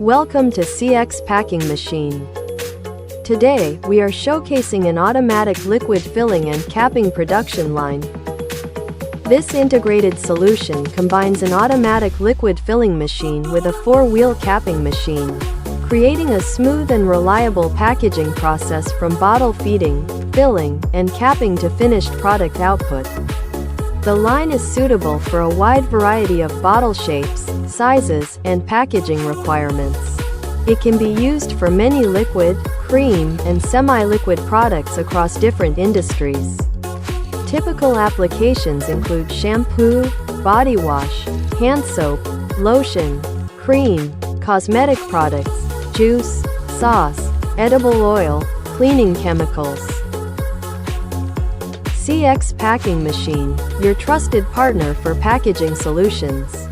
Welcome to CX Packing Machine. Today, we are showcasing an automatic liquid filling and capping production line. This integrated solution combines an automatic liquid filling machine with a four-wheel capping machine, creating a smooth and reliable packaging process from bottle feeding, filling, and capping to finished product output. The line is suitable for a wide variety of bottle shapes, sizes, and packaging requirements. It can be used for many liquid, cream, and semi-liquid products across different industries. Typical applications include shampoo, body wash, hand soap, lotion, cream, cosmetic products, juice, sauce, edible oil, cleaning chemicals. CX Packing Machine, your trusted partner for packaging solutions.